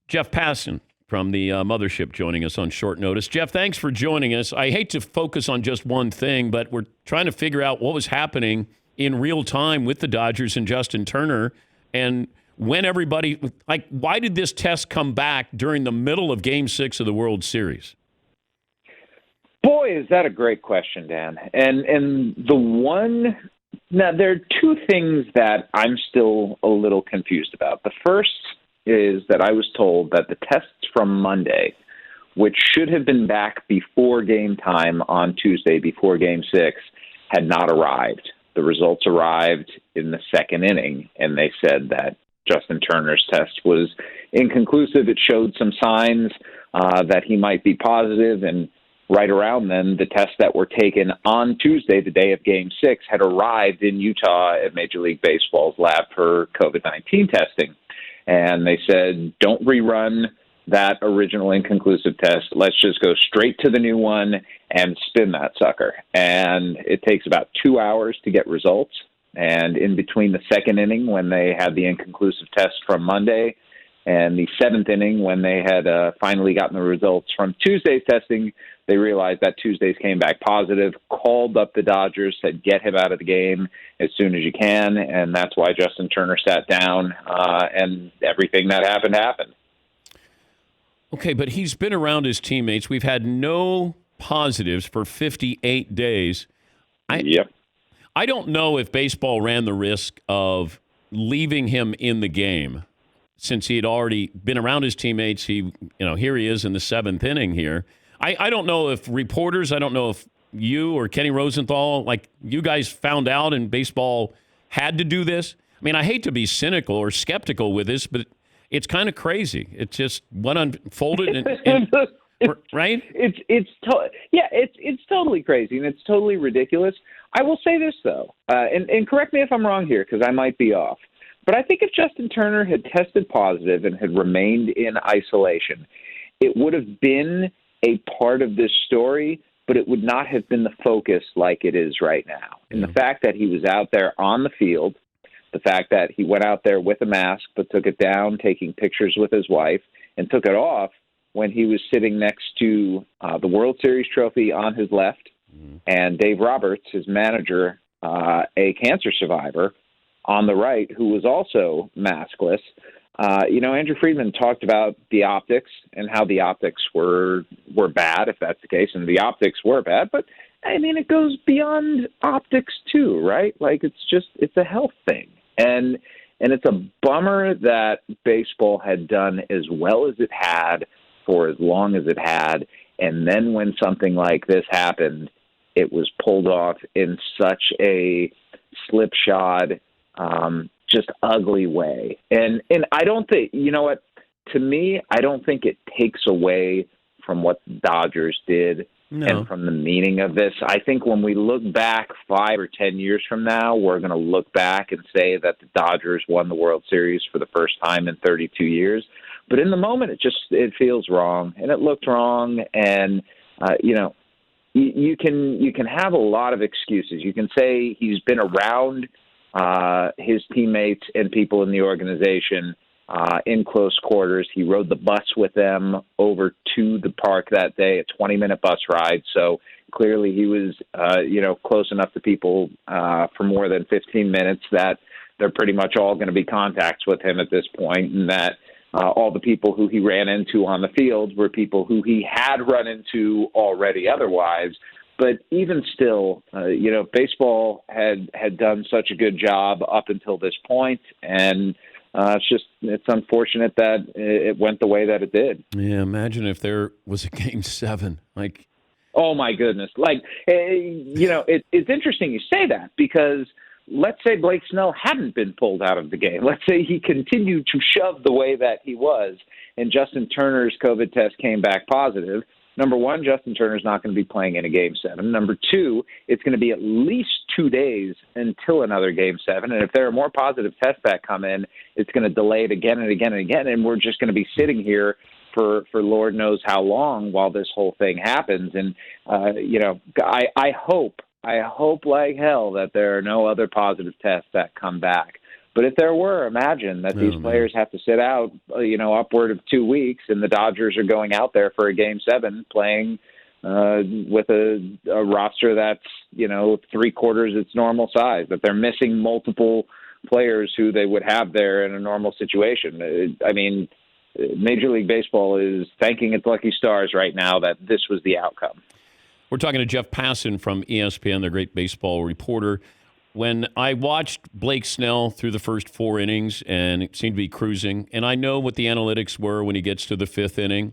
Jeff Passan from the Mothership joining us on short notice. Jeff, thanks for joining us. I hate to focus on just one thing, but we're trying to figure out what was happening in real time with the Dodgers and Justin Turner, and when everybody, like, why did this test come back during the middle of Game 6 of the World Series? Boy, is that a great question, Dan. And now there are two things that I'm still a little confused about. The first is that I was told that the tests from Monday, which should have been back before game time on Tuesday, before Game 6, had not arrived. The results arrived in the second inning, and they said that Justin Turner's test was inconclusive. It showed some signs that he might be positive, and right around then, the tests that were taken on Tuesday, the day of Game 6, had arrived in Utah at Major League Baseball's lab for COVID-19 testing. And they said, don't rerun that original inconclusive test. Let's just go straight to the new one and spin that sucker. And it takes about 2 hours to get results. And in between the second inning, when they had the inconclusive test from Monday, and the seventh inning, when they had finally gotten the results from Tuesday's testing, they realized that Tuesday's came back positive, called up the Dodgers, said, get him out of the game as soon as you can. And that's why Justin Turner sat down, and everything that happened happened. Okay, but he's been around his teammates. We've had no positives for 58 days. Yep. I don't know if baseball ran the risk of leaving him in the game since he had already been around his teammates. Here he is in the seventh inning here. I don't know if reporters, I don't know if you or Kenny Rosenthal, like you guys found out and baseball had to do this. I mean, I hate to be cynical or skeptical with this, but it's kind of crazy. It's just what unfolded, right? It's totally crazy, and it's totally ridiculous. I will say this, though, and correct me if I'm wrong here, because I might be off, but I think if Justin Turner had tested positive and had remained in isolation, it would have been a part of this story, but it would not have been the focus like it is right now. And the fact that he was out there on the field, the fact that he went out there with a mask but took it down, taking pictures with his wife, and took it off when he was sitting next to the World Series trophy on his left, and Dave Roberts, his manager, a cancer survivor, on the right, who was also maskless. Andrew Friedman talked about the optics and how the optics were bad, if that's the case, and the optics were bad. But, I mean, it goes beyond optics, too, right? Like, it's a health thing. And it's a bummer that baseball had done as well as it had for as long as it had. And then when something like this happened, it was pulled off in such a slipshod, just ugly way. And I don't think, you know what, to me, I don't think it takes away from what the Dodgers did and from the meaning of this. I think when we look back 5 or 10 years from now, we're going to look back and say that the Dodgers won the World Series for the first time in 32 years. But in the moment, it feels wrong, and it looked wrong. And, you can have a lot of excuses. You can say he's been around his teammates and people in the organization in close quarters. He rode the bus with them over to the park that day, a 20-minute bus ride. So clearly he was, close enough to people for more than 15 minutes that they're pretty much all going to be contacts with him at this point, and that all the people who he ran into on the field were people who he had run into already otherwise. But even still, baseball had done such a good job up until this point, and it's unfortunate that it went the way that it did. Yeah, imagine if there was a Game 7. Like, oh my goodness! Like, it's interesting you say that, because let's say Blake Snell hadn't been pulled out of the game. Let's say he continued to shove the way that he was, and Justin Turner's COVID test came back positive. Number one, Justin Turner's not going to be playing in a Game 7. Number two, it's going to be at least 2 days until another Game 7. And if there are more positive tests that come in, it's going to delay it again and again and again. And we're just going to be sitting here for Lord knows how long while this whole thing happens. And, I hope like hell that there are no other positive tests that come back. But if there were, imagine that these players have to sit out, upward of 2 weeks, and the Dodgers are going out there for a Game 7 playing with a roster that's, 3/4 its normal size, that they're missing multiple players who they would have there in a normal situation. Major League Baseball is thanking its lucky stars right now that this was the outcome. We're talking to Jeff Passan from ESPN, the great baseball reporter. When I watched Blake Snell through the first 4 innings, and it seemed to be cruising, and I know what the analytics were when he gets to the 5th inning,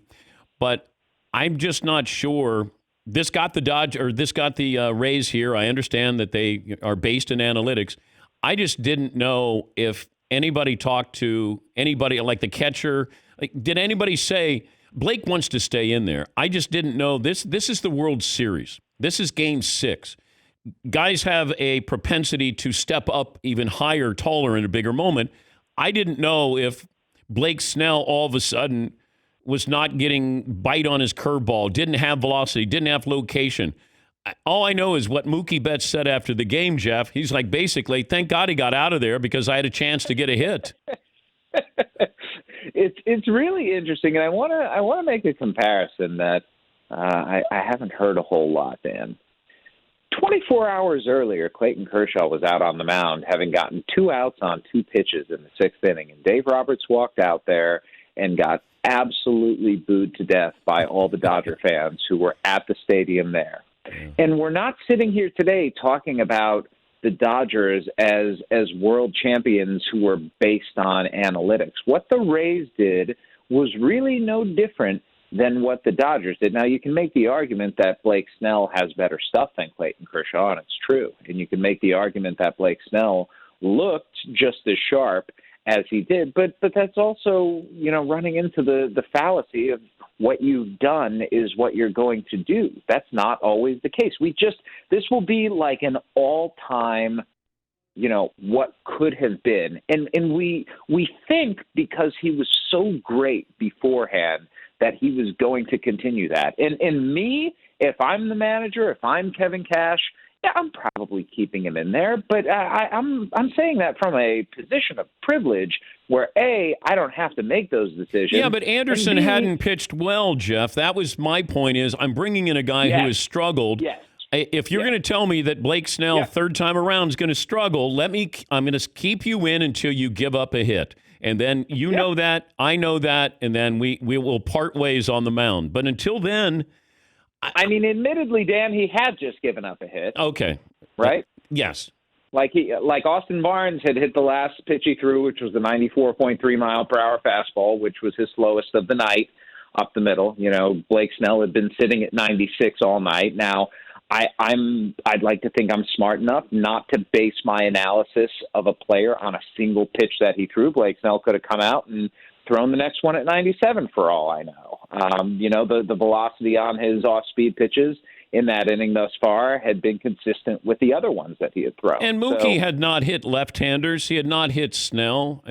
but I'm just not sure. This got the Rays here. I understand that they are based in analytics. I just didn't know if anybody talked to anybody like the catcher. Did anybody say Blake wants to stay in there? I just didn't know. This is the World Series. This is Game 6. Guys have a propensity to step up even higher, taller in a bigger moment. I didn't know if Blake Snell all of a sudden was not getting bite on his curveball, didn't have velocity, didn't have location. All I know is what Mookie Betts said after the game, Jeff. He's like, basically, thank God he got out of there because I had a chance to get a hit. It's really interesting, and I want to make a comparison that I haven't heard a whole lot, Dan. 24 hours earlier, Clayton Kershaw was out on the mound, having gotten 2 outs on 2 pitches in the 6th inning, and Dave Roberts walked out there and got absolutely booed to death by all the Dodger fans who were at the stadium there. And we're not sitting here today talking about the Dodgers as world champions who were based on analytics. What the Rays did was really no different than what the Dodgers did. Now, you can make the argument that Blake Snell has better stuff than Clayton Kershaw, and it's true. And you can make the argument that Blake Snell looked just as sharp as he did, but that's also, running into the fallacy of what you've done is what you're going to do. That's not always the case. This will be like an all-time, what could have been. And we think because he was so great beforehand that he was going to continue that. And me, if I'm the manager, if I'm Kevin Cash, yeah, I'm probably keeping him in there, but I'm saying that from a position of privilege where, A, I don't have to make those decisions. Yeah, but Anderson hadn't pitched well, Jeff. That was my point is I'm bringing in a guy who has struggled. Yes. If you're going to tell me that Blake Snell, third time around, is going to struggle, I'm going to keep you in until you give up a hit. And then you know that, I know that, and then we will part ways on the mound. But until then... admittedly, Dan, he had just given up a hit. Okay. Right? Yes. Like Austin Barnes had hit the last pitch he threw, which was the 94.3 mile per hour fastball, which was his slowest of the night up the middle. Blake Snell had been sitting at 96 all night. Now, I'd like to think I'm smart enough not to base my analysis of a player on a single pitch that he threw. Blake Snell could have come out and thrown the next one at 97 for all I know. The velocity on his off-speed pitches in that inning thus far had been consistent with the other ones that he had thrown. And Mookie had not hit left-handers. He had not hit Snell.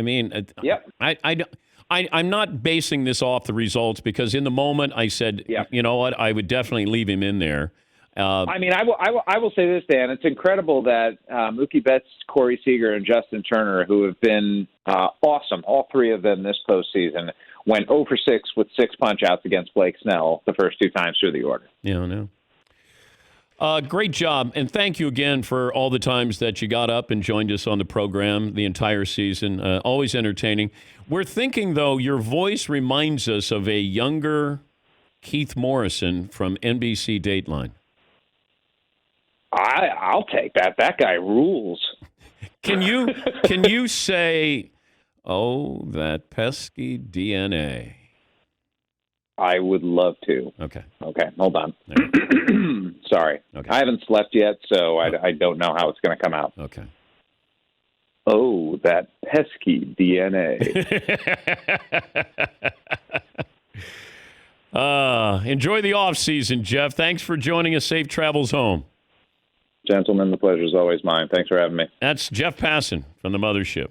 I'm not basing this off the results because in the moment I said, you know what, I would definitely leave him in there. I will say this, Dan. It's incredible that Mookie Betts, Corey Seager, and Justin Turner, who have been awesome, all 3 of them this postseason, went 0 for 6 with 6 punch-outs against Blake Snell the first 2 times through the order. Yeah, I know. Great job, and thank you again for all the times that you got up and joined us on the program the entire season. Always entertaining. We're thinking, though, your voice reminds us of a younger Keith Morrison from NBC Dateline. I'll take that. That guy rules. Can you say, "Oh, that pesky DNA"? I would love to. Okay, hold on. Sorry. Okay. I haven't slept yet, so I don't know how it's going to come out. Okay. Oh, that pesky DNA. Enjoy the off season, Jeff. Thanks for joining us. Safe travels home. Gentlemen, the pleasure is always mine. Thanks for having me. That's Jeff Passan from the Mothership.